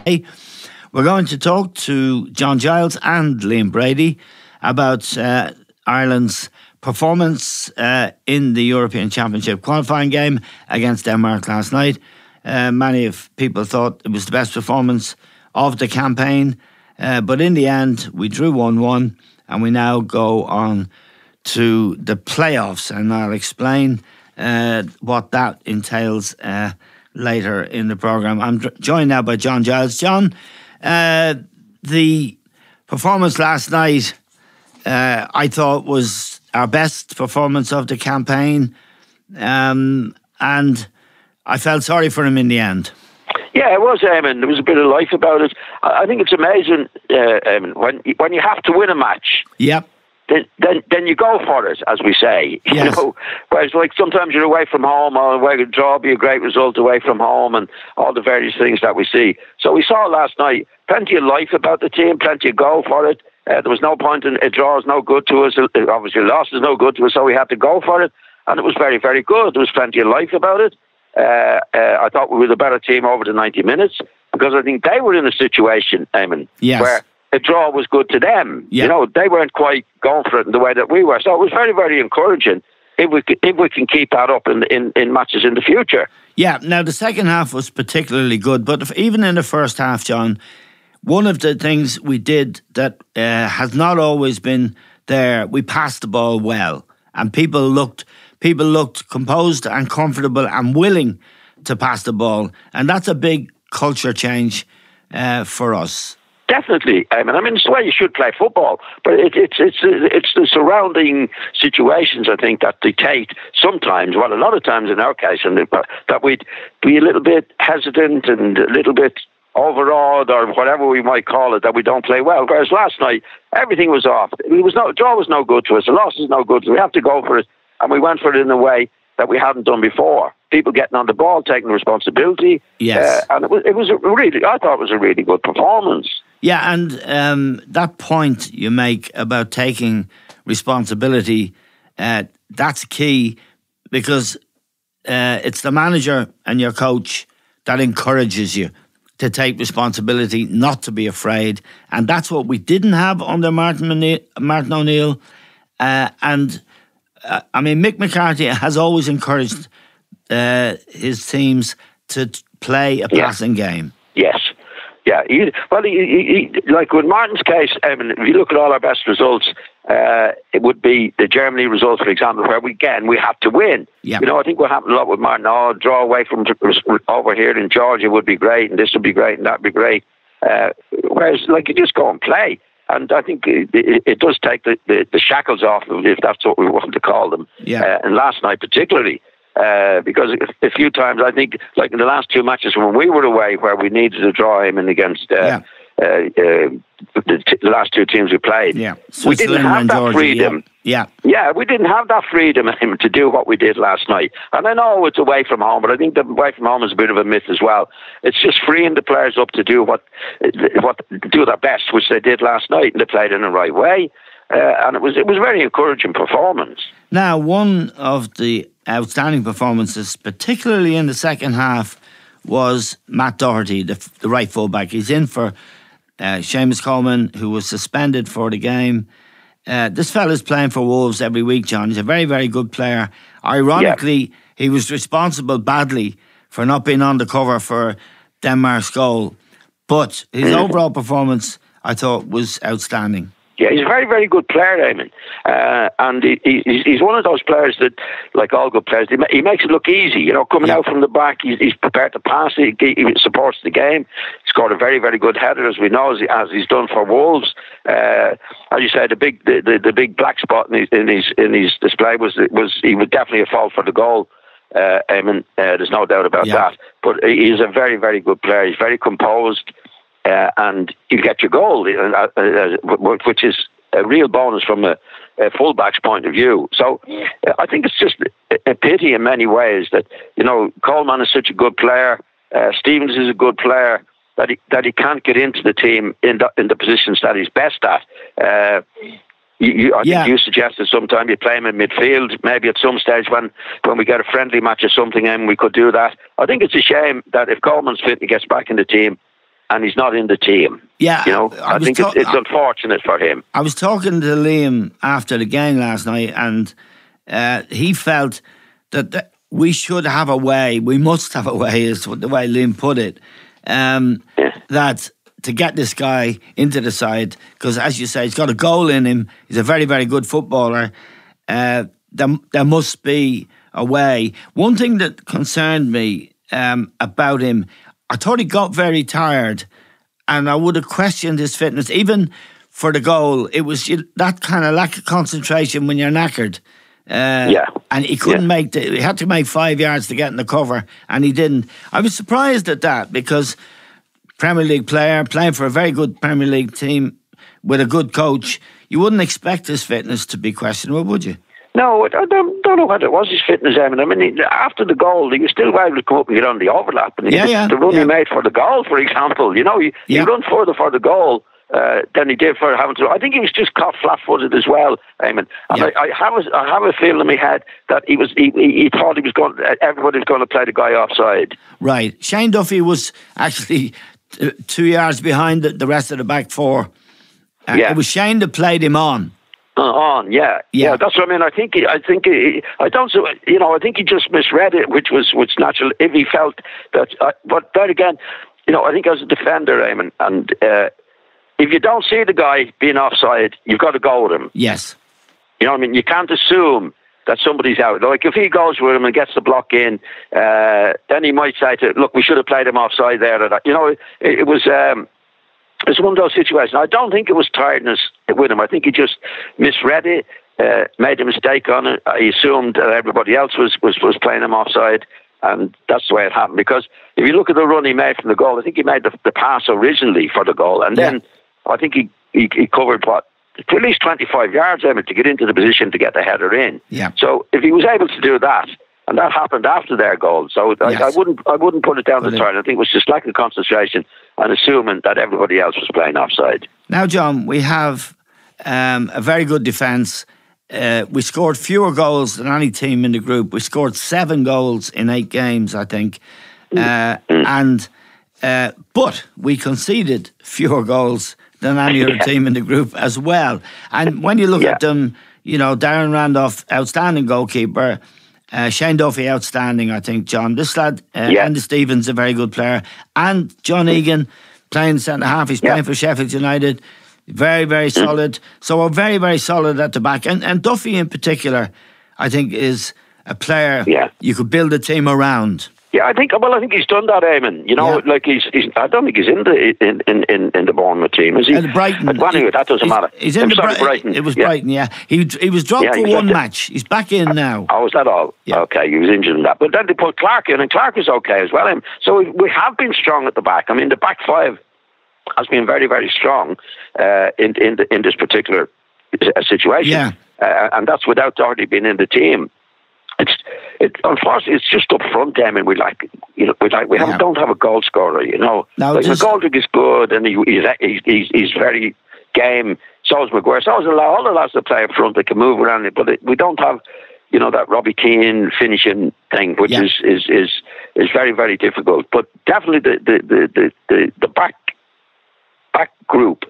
We're going to talk to John Giles and Liam Brady about Ireland's performance in the European Championship qualifying game against Denmark last night. Many of people thought it was the best performance of the campaign, but in the end we drew 1-1 and we now go on to the playoffs, and I'll explain what that entails later in the programme. I'm joined now by John Giles. John, the performance last night I thought was our best performance of the campaign, and I felt sorry for him in the end. Yeah, it was, Eamon. There was a bit of life about it. I think it's amazing, Eamon, when you have to win a match. Yep. Then you go for it, as we say. Yes. You know, whereas like sometimes you're away from home, or away to draw be a great result away from home, and all the various things that we see. So we saw last night plenty of life about the team, plenty of go for it. There was no point in a draw is no good to us. Obviously, loss is no good to us, so we had to go for it, and it was very, very good. There was plenty of life about it. I thought we were the better team over the 90 minutes because I think they were in a situation, Eamon, where a draw was good to them. Yeah. You know, they weren't quite going for it in the way that we were. So it was very, very encouraging if we can keep that up in matches in the future. Yeah, now the second half was particularly good, but even in the first half, John, one of the things we did that has not always been there, we passed the ball well, and people looked composed and comfortable and willing to pass the ball, and that's a big culture change for us. Definitely, I mean, it's the way you should play football, but it's the surrounding situations, I think, that dictate sometimes, well, a lot of times in our case, that we'd be a little bit hesitant and a little bit overawed, or whatever we might call it, that we don't play well. Whereas last night, everything was off. Draw was no good to us. The loss was no good to us. We have to go for it, and we went for it in a way that we hadn't done before. People getting on the ball, taking responsibility. Yes. And I thought it was a really good performance. Yeah, and that point you make about taking responsibility, that's key, because it's the manager and your coach that encourages you to take responsibility, not to be afraid. And that's what we didn't have under Martin O'Neill. And Mick McCarthy has always encouraged his teams to play a passing game. Yes. Yeah, like with Martin's case, if you look at all our best results, it would be the Germany results, for example, where we have to win. Yeah. You know, I think what happened a lot with Martin, draw away from over here in Georgia would be great, and this would be great, and that would be great. Whereas, like, you just go and play. And I think it does take the shackles off, if that's what we want to call them. Yeah. And last night particularly. Because a few times, I think, like in the last two matches when we were away, where we needed to draw him in against the last two teams we played, we didn't have that freedom. Yeah, we didn't have that freedom to do what we did last night. And I know it's away from home, but I think the away from home is a bit of a myth as well. It's just freeing the players up to do do their best, which they did last night, and they played in the right way. And it was a very encouraging performance. Now, one of the outstanding performances, particularly in the second half, was Matt Doherty, the right fullback. He's in for Seamus Coleman, who was suspended for the game. This fella's playing for Wolves every week, John. He's a very, very good player. Ironically, he was responsible badly for not being on the cover for Denmark's goal. But his overall performance, I thought, was outstanding. Yeah, he's a very, very good player, Eamon. And he's one of those players that, like all good players, he makes it look easy. You know, coming out from the back, he's prepared to pass. He supports the game. He scored a very, very good header, as we know, as he's done for Wolves. As you said, the big black spot in his display was he would definitely have fallen for the goal. Eamon, there's no doubt about that. But he's a very, very good player. He's very composed. And you get your goal, which is a real bonus from a fullback's point of view. So I think it's just a pity in many ways that, you know, Coleman is such a good player, Stevens is a good player, that he can't get into the team in the positions that he's best at. I think you suggested sometime you play him in midfield, maybe at some stage when we get a friendly match or something, and we could do that. I think it's a shame that if Coleman's fit and he gets back in the team, and he's not in the team. Yeah, I think it's unfortunate for him. I was talking to Liam after the game last night, and he felt that we should have a way, we must have a way, is the way Liam put it, that to get this guy into the side, because as you say, he's got a goal in him, he's a very, very good footballer. There must be a way. One thing that concerned me about him, I thought he got very tired, and I would have questioned his fitness, even for the goal. It was that kind of lack of concentration when you're knackered. And he couldn't make he had to make 5 yards to get in the cover, and he didn't. I was surprised at that, because Premier League player playing for a very good Premier League team with a good coach, you wouldn't expect his fitness to be questionable, would you? No, I don't know what it was, his fitness, Eamon. I mean, after the goal, he was still able to come up and get on the overlap. And the run he made for the goal, for example, he run further for the goal than he did for having to. I think he was just caught flat-footed as well, Eamon. And I have a feeling in my head that he thought everybody was going to play the guy offside. Right. Shane Dunphy was actually 2 yards behind the rest of the back four. It was Shane that played him on. That's what I mean. I think he just misread it, which natural. If he felt that, but then again, I think as a defender, Eamon, and if you don't see the guy being offside, you've got to go with him. Yes, you know what I mean. You can't assume that somebody's out. Like if he goes with him and gets the block in, then he might say look, we should have played him offside there. It was. It's one of those situations. I don't think it was tiredness with him. I think he just misread it, made a mistake on it. I assumed that everybody else was playing him offside, and that's the way it happened. Because if you look at the run he made from the goal, I think he made the pass originally for the goal, and then I think he covered at least 25 yards to get into the position to get the header in. Yeah. So if he was able to do that, and that happened after their goal. So I wouldn't put it down to tired. I think it was just lack of concentration and assuming that everybody else was playing offside. Now, John, we have a very good defence. We scored fewer goals than any team in the group. We scored 7 goals in 8 games, I think. But we conceded fewer goals than any other team in the group as well. And when you look at them, Darren Randolph, outstanding goalkeeper. Shane Dunphy, outstanding, I think, John. This lad, Andy Stevens, a very good player. And John Egan, playing centre-half. He's playing for Sheffield United. Very, very solid. So we're very, very solid at the back. And Dunphy in particular, I think, is a player you could build a team around. Yeah, I think he's done that, Eamon. Like he's I don't think he's in the Bournemouth team, is he? Brighton. Anyway, that doesn't matter. He's in Brighton. It was Brighton, He was dropped for one match. He's back in now. Oh, is that all? Yeah. Okay, he was injured in that. But then they put Clark in, and Clark is okay as well. So we have been strong at the back. I mean, the back five has been very, very strong in this particular situation. Yeah. And that's without Doherty being in the team. Unfortunately, it's just up front, and we don't have a goal scorer. Now, McGoldrick is good, and he's very game. So is Maguire. So is all the lads that play up front that can move around it. But we don't have, that Robbie Keane finishing thing, which is very, very difficult. But definitely the back group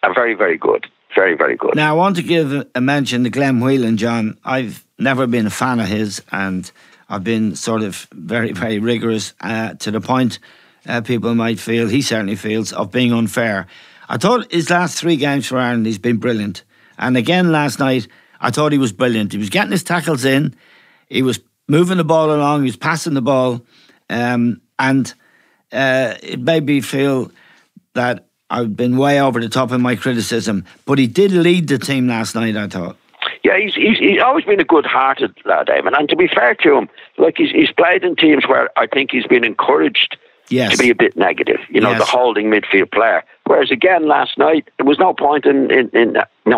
are very, very good. Very, very good. Now, I want to give a mention to Glenn Whelan, John. I've never been a fan of his, and I've been sort of very, very rigorous to the point people might feel, he certainly feels, of being unfair. I thought his last 3 games for Ireland, he's been brilliant. And again last night, I thought he was brilliant. He was getting his tackles in, he was moving the ball along, he was passing the ball, and it made me feel that I've been way over the top in my criticism, but he did lead the team last night, I thought. Yeah, he's always been a good-hearted lad, Eamon. And to be fair to him, like he's played in teams where I think he's been encouraged to be a bit negative. The holding midfield player. Whereas again last night, there was no point in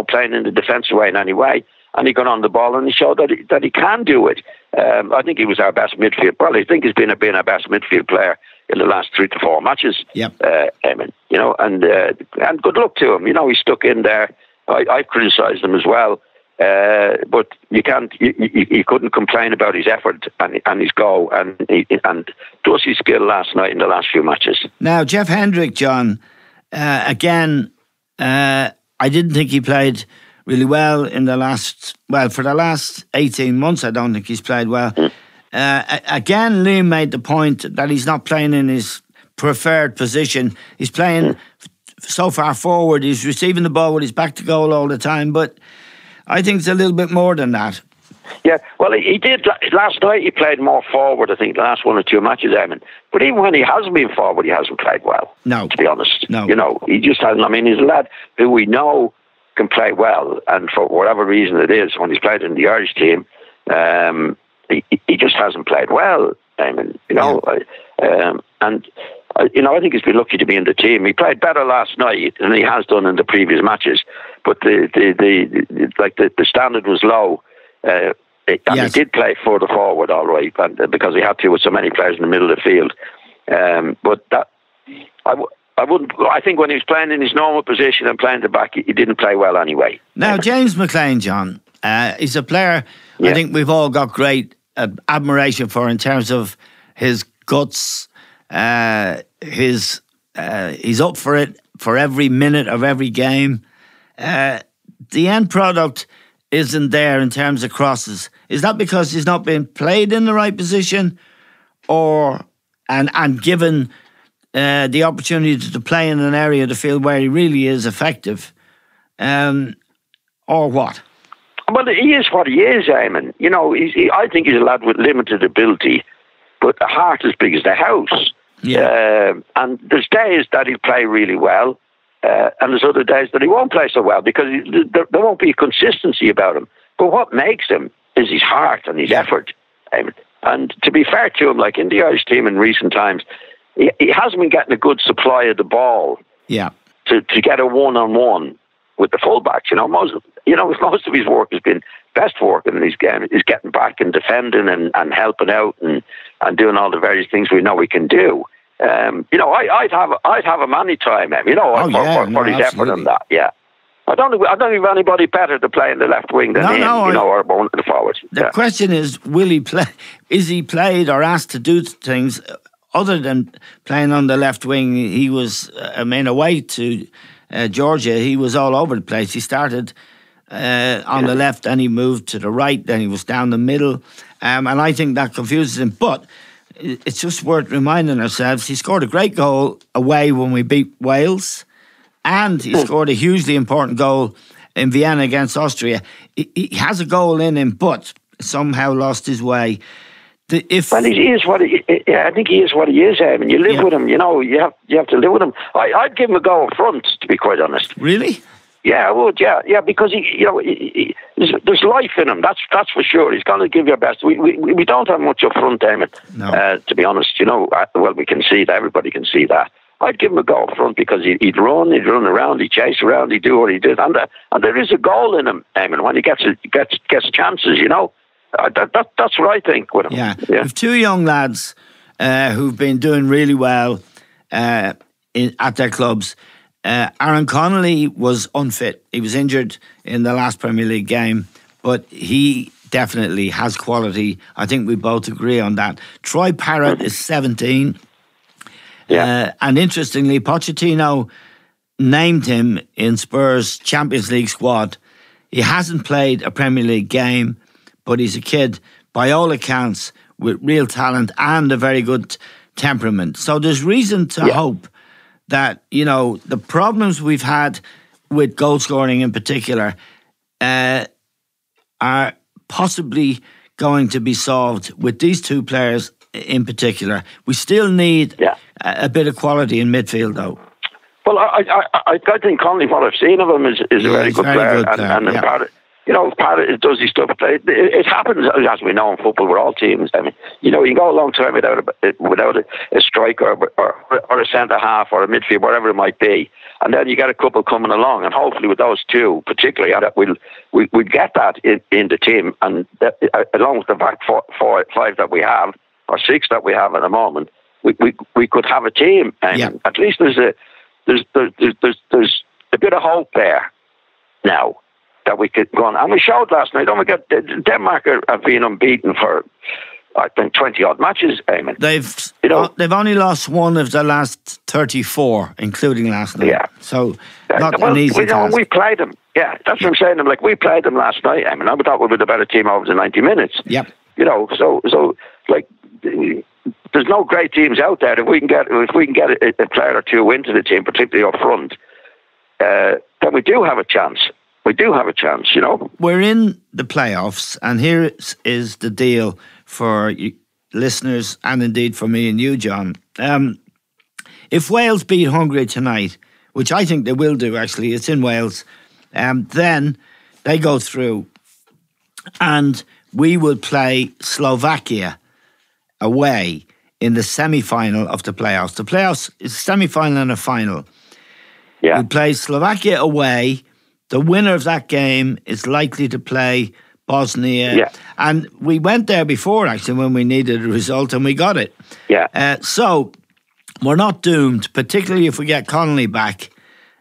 playing in the defensive way in any way. And he got on the ball and he showed that he can do it. I think he was our best midfield. Well, I think he's been our best midfield player in the last 3 to 4 matches. Eamon, and good luck to him. He stuck in there. I criticised him as well. But you can't. You couldn't complain about his effort and his goal and Dusty's skill last night in the last few matches. Now, Jeff Hendrick, John, again, I didn't think he played really well for the last 18 months. I don't think he's played well. Again, Liam made the point that he's not playing in his preferred position. He's playing so far forward. He's receiving the ball with his back to goal all the time, but I think it's a little bit more than that. Yeah, well, he did last night. He played more forward, I think, the last one or two matches, Eamon. But even when he hasn't been forward, he hasn't played well. No, to be honest, no. He just hasn't. I mean, he's a lad who we know can play well, and for whatever reason it is, when he's played in the Irish team, he just hasn't played well. Eamon, I think he's been lucky to be in the team. He played better last night than he has done in the previous matches, but the standard was low. And he did play further forward, all right, because he had to with so many players in the middle of the field. But that I wouldn't. I think when he was playing in his normal position and playing the back, he didn't play well anyway. Now, James McLean, John, he's a player I think we've all got great admiration for in terms of his guts. He's up for it for every minute of every game. The end product isn't there in terms of crosses. Is that because he's not being played in the right position, and given the opportunity to play in an area of the field where he really is effective, or what? Well, he is what he is, Eamon. I think he's a lad with limited ability, but a heart as big as the house. Yeah. And there's days that he'll play really well, and there's other days that he won't play so well because there won't be a consistency about him. But what makes him is his heart and his effort. And to be fair to him, like in the Irish team in recent times, he hasn't been getting a good supply of the ball. Yeah. To get a one-on-one with the fullbacks. Most of his work has been best work in his game is getting back and defending and helping out and doing all the various things we know he can do. I'd have him any time, for his effort and that. Yeah, I don't think we have anybody better to play in the left wing than him. Or one of the forwards. The question is, will he play? Is he played or asked to do things other than playing on the left wing? He was, away to Georgia, he was all over the place. He started on the left, then he moved to the right, then he was down the middle, and I think that confuses him. But it's just worth reminding ourselves, he scored a great goal away when we beat Wales, and he scored a hugely important goal in Vienna against Austria. He has a goal in him, but somehow lost his way. He is what he. I think he is what he is. I mean, you live with him. You have to live with him. I'd give him a go up front, to be quite honest. Really? Yeah, I would. Yeah, because there's life in him. That's for sure. He's going to give your best. We don't have much up front, Damon. No. To be honest, well, we can see that. Everybody can see that. I'd give him a go up front because he'd run around, he'd chase around, he'd do what he did, and there is a goal in him, Eamon, when he gets chances. That's what I think with him. Yeah. We have two young lads who've been doing really well at their clubs. Aaron Connolly was unfit. He was injured in the last Premier League game, but he definitely has quality. I think we both agree on that. Troy Parrott is 17. Yeah. And interestingly, Pochettino named him in Spurs' Champions League squad. He hasn't played a Premier League game, but he's a kid, by all accounts, with real talent and a very good temperament. So there's reason to hope that, the problems we've had with goal scoring in particular are possibly going to be solved with these two players in particular. We still need a bit of quality in midfield, though. Well, I think Connolly, what I've seen of him, is a very good player. Parrott does his stuff. It happens, as we know in football, with all teams. I mean, you can go a long time without a striker or a centre half or a midfield, whatever it might be, and then you get a couple coming along, and hopefully with those two, particularly, we'll get that in the team, and along with the back five that we have, or six that we have at the moment, we could have a team, and at least there's a bit of hope there now. that we could go on. And we showed last night. Don't forget, Denmark have been unbeaten for, I think, 20-odd matches, Eamon. They've only lost one of the last 34, including last night. Yeah. So not an easy task. We played them. Yeah, that's what I'm saying. I'm like, we played them last night. I mean, I thought we were the better team over the 90 minutes. Yep. So like, there's no great teams out there. If we can get a player or two into the team, particularly up front, then we do have a chance. We do have a chance, We're in the playoffs, and here is the deal for listeners and indeed for me and you, John. If Wales beat Hungary tonight, which I think they will do, actually, it's in Wales, then they go through, and we will play Slovakia away in the semi-final of the playoffs. The playoffs is a semi-final and a final. Yeah. We play Slovakia away. The winner of that game is likely to play Bosnia. Yeah. And we went there before, actually, when we needed a result, and we got it. Yeah. So we're not doomed, particularly if we get Connolly back.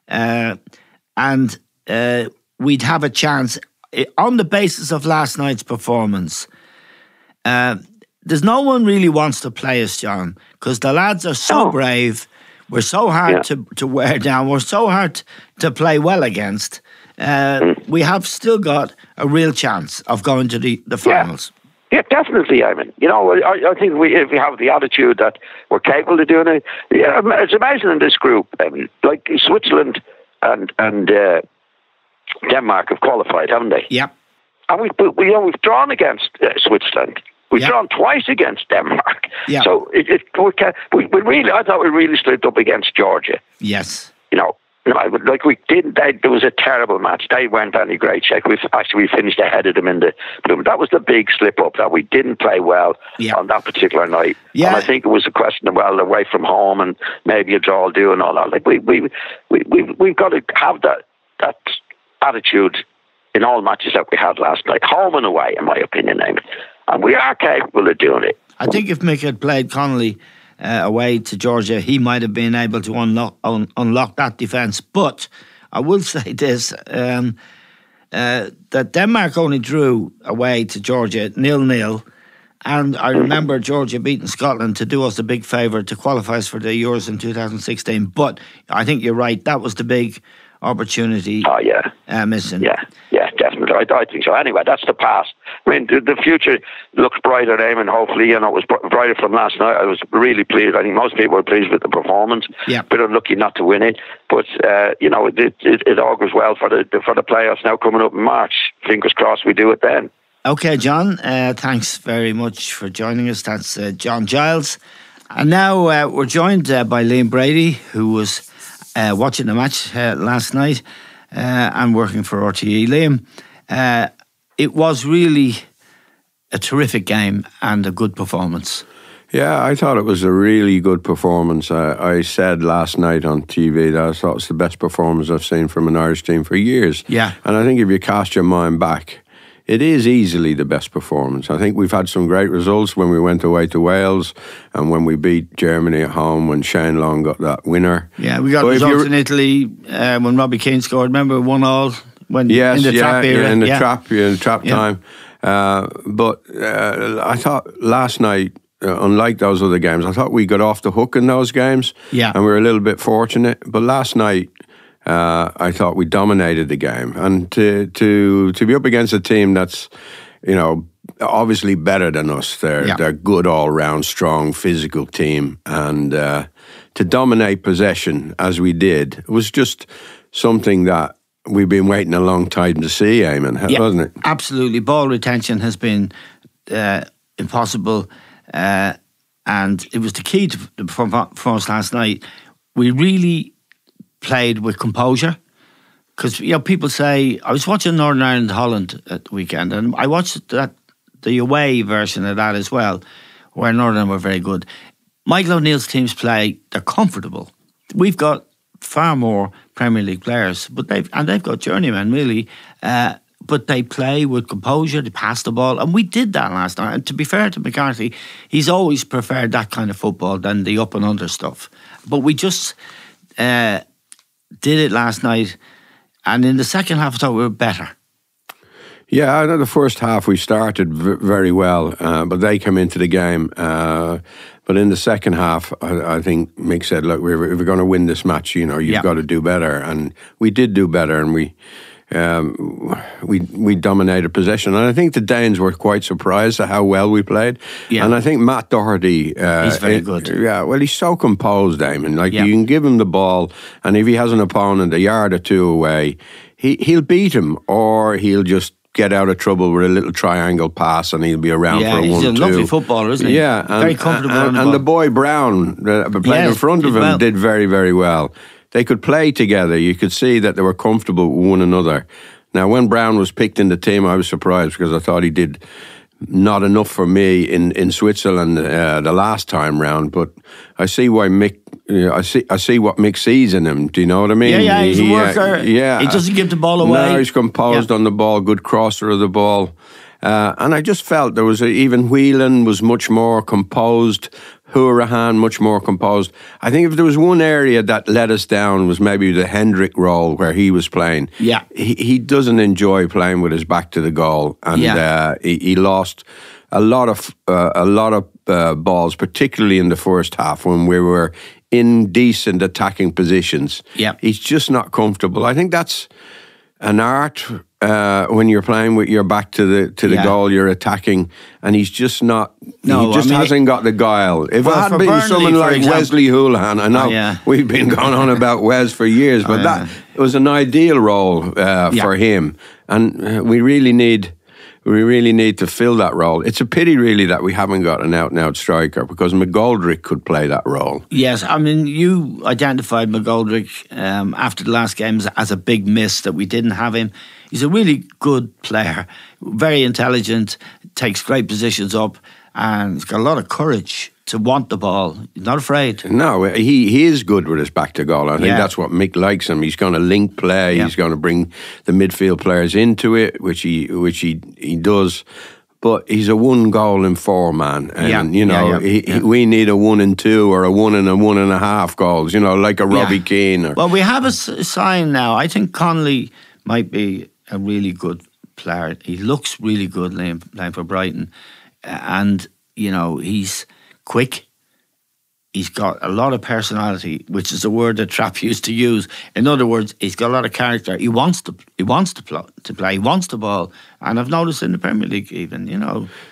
And we'd have a chance on the basis of last night's performance. There's no one really wants to play us, John, because the lads are so brave. We're so hard to wear down. We're so hard to play well against. We have still got a real chance of going to the finals. Yeah, definitely, Eamon. I think if we have the attitude that we're capable of doing it, it's amazing in this group. I mean, like Switzerland and Denmark have qualified, haven't they? Yeah. And we've drawn against Switzerland. We've drawn twice against Denmark. Yeah. So I thought we really stood up against Georgia. Yes. We didn't. There was a terrible match. They weren't any great shape. We finished ahead of them in the. That was the big slip up, that we didn't play well on that particular night. Yeah. And I think it was a question of away from home and maybe a draw will do and all that. Like we've got to have that attitude in all matches that we had last night, home and away, in my opinion, Eamon. And we are capable of doing it. I think if Mick had played Connolly away to Georgia, he might have been able to unlock that defence. But I will say this, that Denmark only drew away to Georgia 0-0. And I remember Georgia beating Scotland to do us a big favour to qualify us for the Euros in 2016. But I think you're right, that was the big opportunity missing. Yeah, definitely. I think so. Anyway, that's the past. I mean, the future looks brighter, Eamon. Hopefully, it was brighter from last night. I was really pleased. I think most people were pleased with the performance. Yeah. Bit unlucky not to win it, but it augurs well for the playoffs now coming up in March. Fingers crossed we do it then. Okay, John. Thanks very much for joining us. That's John Giles, and now we're joined by Liam Brady, who was watching the match last night and working for RTE. Liam, it was really a terrific game and a good performance. Yeah, I thought it was a really good performance. I said last night on TV that I thought it was the best performance I've seen from an Irish team for years. Yeah. And I think if you cast your mind back, it is easily the best performance. I think we've had some great results when we went away to Wales and when we beat Germany at home when Shane Long got that winner. Yeah, we got results in Italy when Robbie Keane scored. Remember 1-1 in the trap era? In the trap time. But I thought last night, unlike those other games, I thought we got off the hook in those games. Yeah. And we were a little bit fortunate. But last night, I thought we dominated the game, and to be up against a team that's, obviously better than us. They're good all round, strong, physical team, and to dominate possession as we did was just something that we've been waiting a long time to see, Eamon, hasn't it? Absolutely. Ball retention has been impossible, and it was the key to the performance last night. We really played with composure, because people say, I was watching Northern Ireland Holland at the weekend, and I watched the away version of that as well, where Northern were very good. Michael O'Neill's teams play, they're comfortable. We've got far more Premier League players, but they've got journeymen really, but they play with composure, they pass the ball, and we did that last night. And to be fair to McCarthy, he's always preferred that kind of football than the up and under stuff. But we just did it last night, and in the second half I thought we were better. Yeah, I know the first half we started very well, but they came into the game. But in the second half, I think Mick said, look, if we're going to win this match, you've got to do better. And we did do better, and we dominated possession. And I think the Danes were quite surprised at how well we played. Yeah. And I think Matt Doherty... he's very good. Yeah, well, he's so composed, Eamon. Like, you can give him the ball, and if he has an opponent a yard or two away, he'll beat him, or he'll just get out of trouble with a little triangle pass, and he'll be around for a 1-2. He's a lovely footballer, isn't he? Yeah, very comfortable. And the boy Brown, playing in front of him, did very, very well. They could play together. You could see that they were comfortable with one another. Now, when Brown was picked in the team, I was surprised because I thought he did not enough for me in Switzerland the last time round. But I see why Mick. I see what Mick sees in him. Do you know what I mean? Yeah, he's a worker. He doesn't give the ball away. No, he's composed on the ball, good crosser of the ball. And I just felt there was even Whelan was much more composed, Hourahan much more composed. I think if there was one area that let us down was maybe the Hendrick role where he was playing. Yeah. He doesn't enjoy playing with his back to the goal. And he lost a lot of balls, particularly in the first half when we were in decent attacking positions. Yeah. He's just not comfortable. I think that's an art when you're playing with your back to the goal, you're attacking, and he's just not. No, he hasn't got the guile. If it had been someone like Wesley Hoolahan, I know we've been going on about Wes for years, but that was an ideal role for him, and we really need to fill that role. It's a pity, really, that we haven't got an out-and-out striker, because McGoldrick could play that role. Yes, I mean, you identified McGoldrick after the last game as a big miss, that we didn't have him. He's a really good player, very intelligent, takes great positions up, and he's got a lot of courage to want the ball. He's not afraid. No, he is good with his back to goal. I think that's what Mick likes him. He's going to link play. He's going to bring the midfield players into it, which he does. But he's a 1 goal in 4 man, and we need a 1 and 2 or a 1 and a 1.5 goals. Like a Robbie Keane. Well, we have a sign now. I think Connolly might be a really good player. He looks really good playing for Brighton, and he's quick. He's got a lot of personality, which is a word that Trapp used to use. In other words, he's got a lot of character. He wants to play. He wants the ball, and I've noticed in the Premier League even.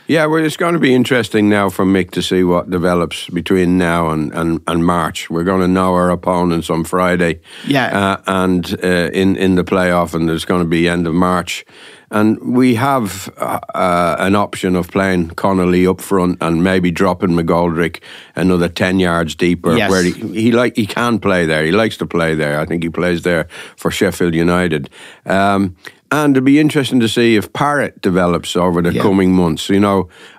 Yeah, well, it's going to be interesting now for Mick to see what develops between now and March. We're going to know our opponents on Friday. Yeah, and in the playoff, and there's going to be end of March. And we have an option of playing Connolly up front and maybe dropping McGoldrick another 10 yards deeper, where he can play there. He likes to play there. I think he plays there for Sheffield United. And it'd be interesting to see if Parrott develops over the coming months.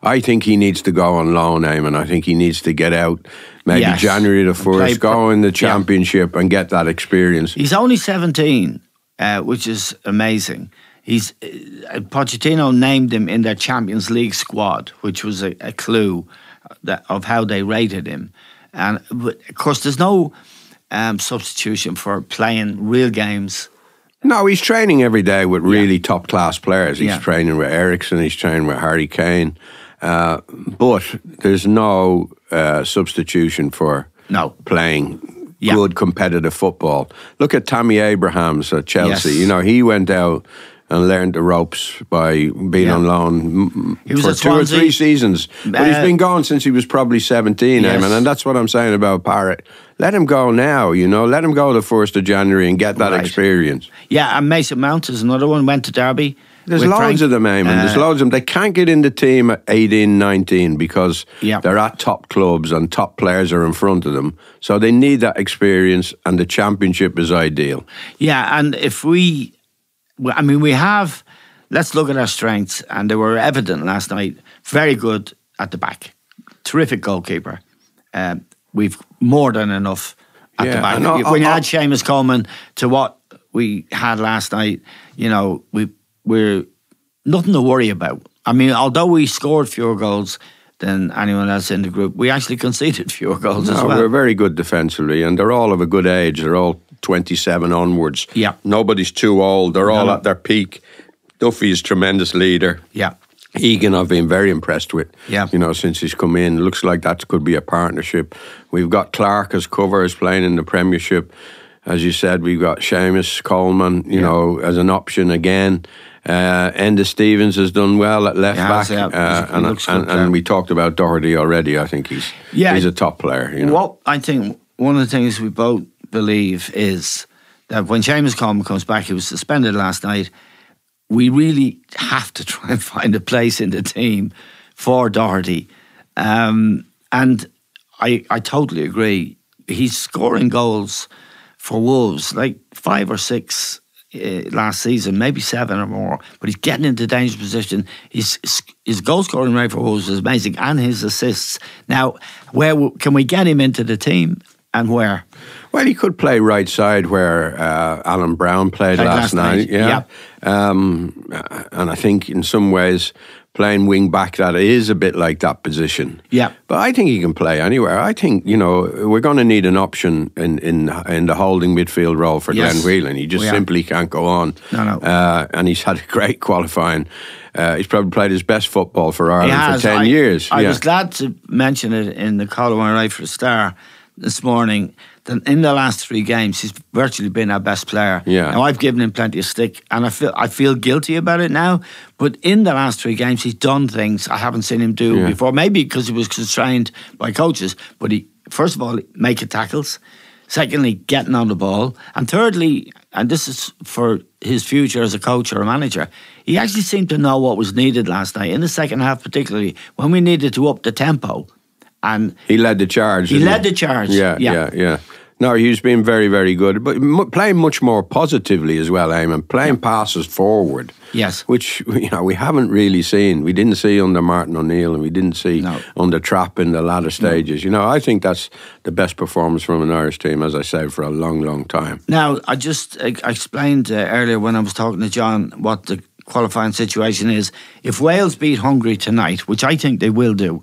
I think he needs to go on loan, Eamon. I think he needs to get out maybe January the 1st, go in the Championship and get that experience. He's only 17, which is amazing. Pochettino named him in their Champions League squad, which was a clue of how they rated him. And of course, there's no substitution for playing real games. No, he's training every day with really top-class players. He's training with Ericsson, he's training with Harry Kane. But there's no substitution for playing good competitive football. Look at Tammy Abrahams at Chelsea. He went out and learned the ropes by being on loan for 2 or 3 seasons. But he's been gone since he was probably 17, Eamon, and that's what I'm saying about Parrott. Let him go now, let him go the 1st of January and get that experience. Yeah, and Mason Mount is another one, went to Derby. There's loads of them, Eamon. There's loads of them. They can't get in the team at 18, 19 because they're at top clubs and top players are in front of them. So they need that experience, and the Championship is ideal. Yeah, and we have, let's look at our strengths, and they were evident last night. Very good at the back. Terrific goalkeeper. We've more than enough at the back. When you add Seamus Coleman to what we had last night, we're nothing to worry about. I mean, although we scored fewer goals than anyone else in the group, we actually conceded fewer goals as well. We're very good defensively, and they're all of a good age. They're all 27 onwards. Yeah. Nobody's too old. They're all at their peak. Dunphy is a tremendous leader. Yeah. Egan, I've been very impressed with. Yeah. Since he's come in, looks like that could be a partnership. We've got Clark as covers playing in the Premiership. As you said, we've got Seamus Coleman, as an option again. Enda Stevens has done well at left back, and we talked about Doherty already. I think he's a top player. What I think one of the things we both believe is that when Seamus Coleman comes back, he was suspended last night. We really have to try and find a place in the team for Doherty, and I totally agree. He's scoring goals for Wolves, like 5 or 6 last season, maybe 7 or more. But he's getting into dangerous position. His goal scoring rate for Wolves is amazing, and his assists. Now, where can we get him into the team, and where? Well, he could play right side where Alan Brown played last night. Yeah. And I think in some ways playing wing back, that is a bit like that position. Yeah. But I think he can play anywhere. I think, we're going to need an option in the holding midfield role for Glenn Whelan. He just simply can't go on. No. And he's had a great qualifying. He's probably played his best football for Ireland for 10 years. I was glad to mention it in the column I write for the Star this morning, that in the last 3 games he's virtually been our best player. Yeah. Now, I've given him plenty of stick, and I feel guilty about it now, but in the last 3 games he's done things I haven't seen him do before, maybe because he was constrained by coaches, but he, first of all, making tackles, secondly, getting on the ball, and thirdly, and this is for his future as a coach or a manager, he actually seemed to know what was needed last night, in the second half particularly, when we needed to up the tempo. And he led the charge. Yeah. No, he's been very, very good, but playing much more positively as well, Eamon. Playing passes forward. Yes. Which, we haven't really seen. We didn't see under Martin O'Neill, and we didn't see under Trapp in the latter stages. I think that's the best performance from an Irish team, as I said, for a long, long time. Now, I explained earlier when I was talking to John what the qualifying situation is. If Wales beat Hungary tonight, which I think they will do.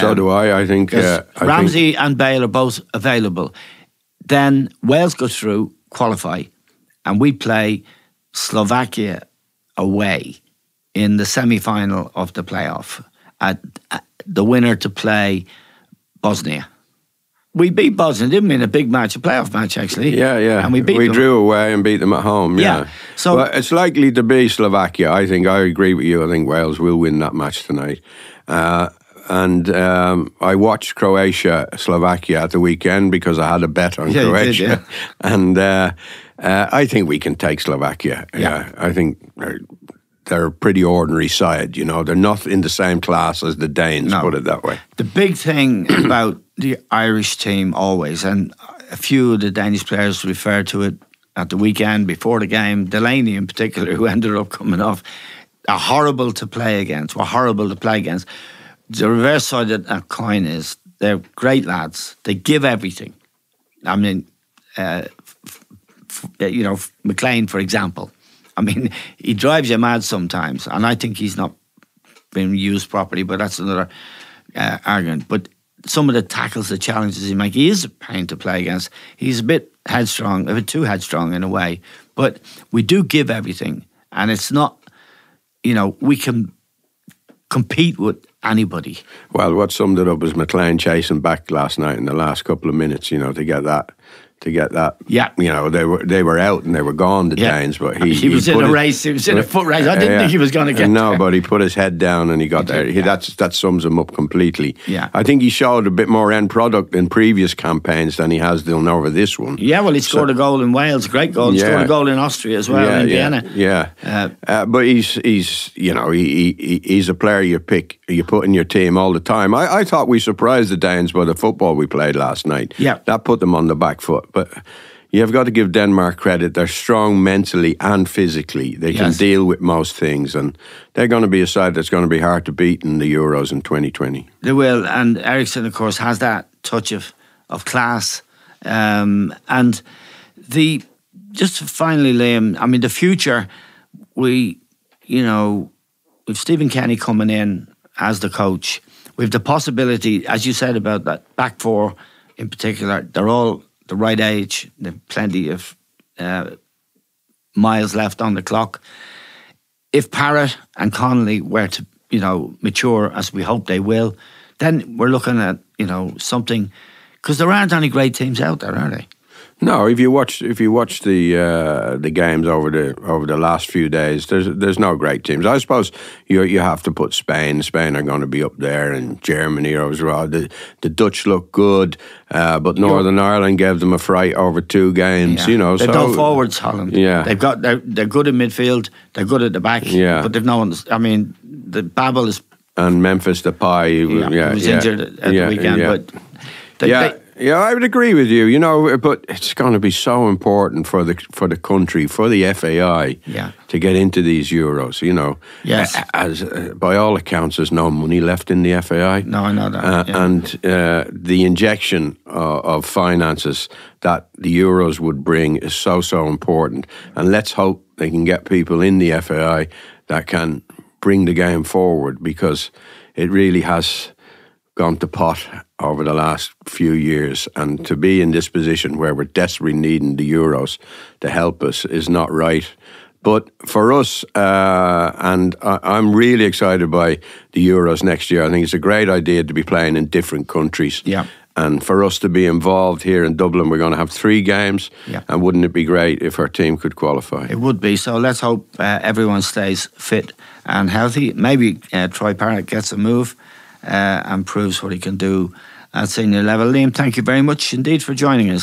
So do I. I think Ramsey and Bale are both available. Then Wales go through, qualify, and we play Slovakia away in the semi-final of the playoff. The winner to play Bosnia. We beat Bosnia, didn't we, in a big match, a playoff match actually. Yeah. And we beat them. We drew away and beat them at home. Yeah. So it's likely to be Slovakia. I think I agree with you. I think Wales will win that match tonight. And I watched Croatia-Slovakia at the weekend because I had a bet on Croatia. And I think we can take Slovakia. Yeah. I think they're a pretty ordinary side. They're not in the same class as the Danes, put it that way. The big thing about the Irish team always, and a few of the Danish players referred to it at the weekend before the game, Delaney in particular, who ended up coming off, are horrible to play against. The reverse side of that coin is they're great lads. They give everything. I mean, McLean, for example. I mean, he drives you mad sometimes, and I think he's not been used properly, but that's another argument. But some of the tackles, the challenges he makes, he is a pain to play against. He's a bit headstrong, a bit too headstrong in a way. But we do give everything, and it's not, we can compete with anybody. Well, what summed it up was McLean chasing back last night in the last couple of minutes, to get that. Yeah. They were out and they were gone, the Danes, but he was in a race. He was in a foot race. I didn't think he was going to get there. But he put his head down and he got there. That sums him up completely. Yeah. I think he showed a bit more end product in previous campaigns than he has done over this one. Yeah, well, he scored a goal in Wales, a great goal. He scored a goal in Austria as well, in Vienna. Yeah. But he's a player you put in your team all the time. I thought we surprised the Danes by the football we played last night. Yeah. That put them on the back foot. But you've got to give Denmark credit. They're strong mentally and physically. They can deal with most things, and they're going to be a side that's going to be hard to beat in the Euros in 2020. They will, and Eriksson, of course, has that touch of class. And just finally, Liam, I mean, the future, with Stephen Kenny coming in as the coach, we have the possibility, as you said about that back four in particular, they're all the right age. They've plenty of miles left on the clock. if Parrott and Connolly were to, mature as we hope they will, then we're looking at, something, because there aren't any great teams out there, are they? No, if you watch the games over the last few days, there's no great teams. I suppose you have to put Spain. Spain are going to be up there, and Germany as well. The Dutch look good, but Northern Ireland gave them a fright over 2 games. Yeah. They've no forwards, Holland. Yeah, they're good in midfield. They're good at the back. Yeah, but they've no one. I mean, the Babel is. And Memphis Depay, he was injured at the weekend, but. Yeah, I would agree with you. But it's going to be so important for the country, for the FAI, to get into these Euros. Yes. As by all accounts, there's no money left in the FAI. No, I know that. And the injection of finances that the Euros would bring is so important. And let's hope they can get people in the FAI that can bring the game forward, because it really has gone to pot over the last few years, and to be in this position where we're desperately needing the Euros to help us is not right. But for us, and I'm really excited by the Euros next year. I think it's a great idea to be playing in different countries. Yeah. And for us to be involved here in Dublin, we're going to have 3 games. Yeah. And wouldn't it be great if our team could qualify? It would be. So let's hope everyone stays fit and healthy. Maybe Troy Parrott gets a move and proves what he can do at senior level. Liam, thank you very much indeed for joining us.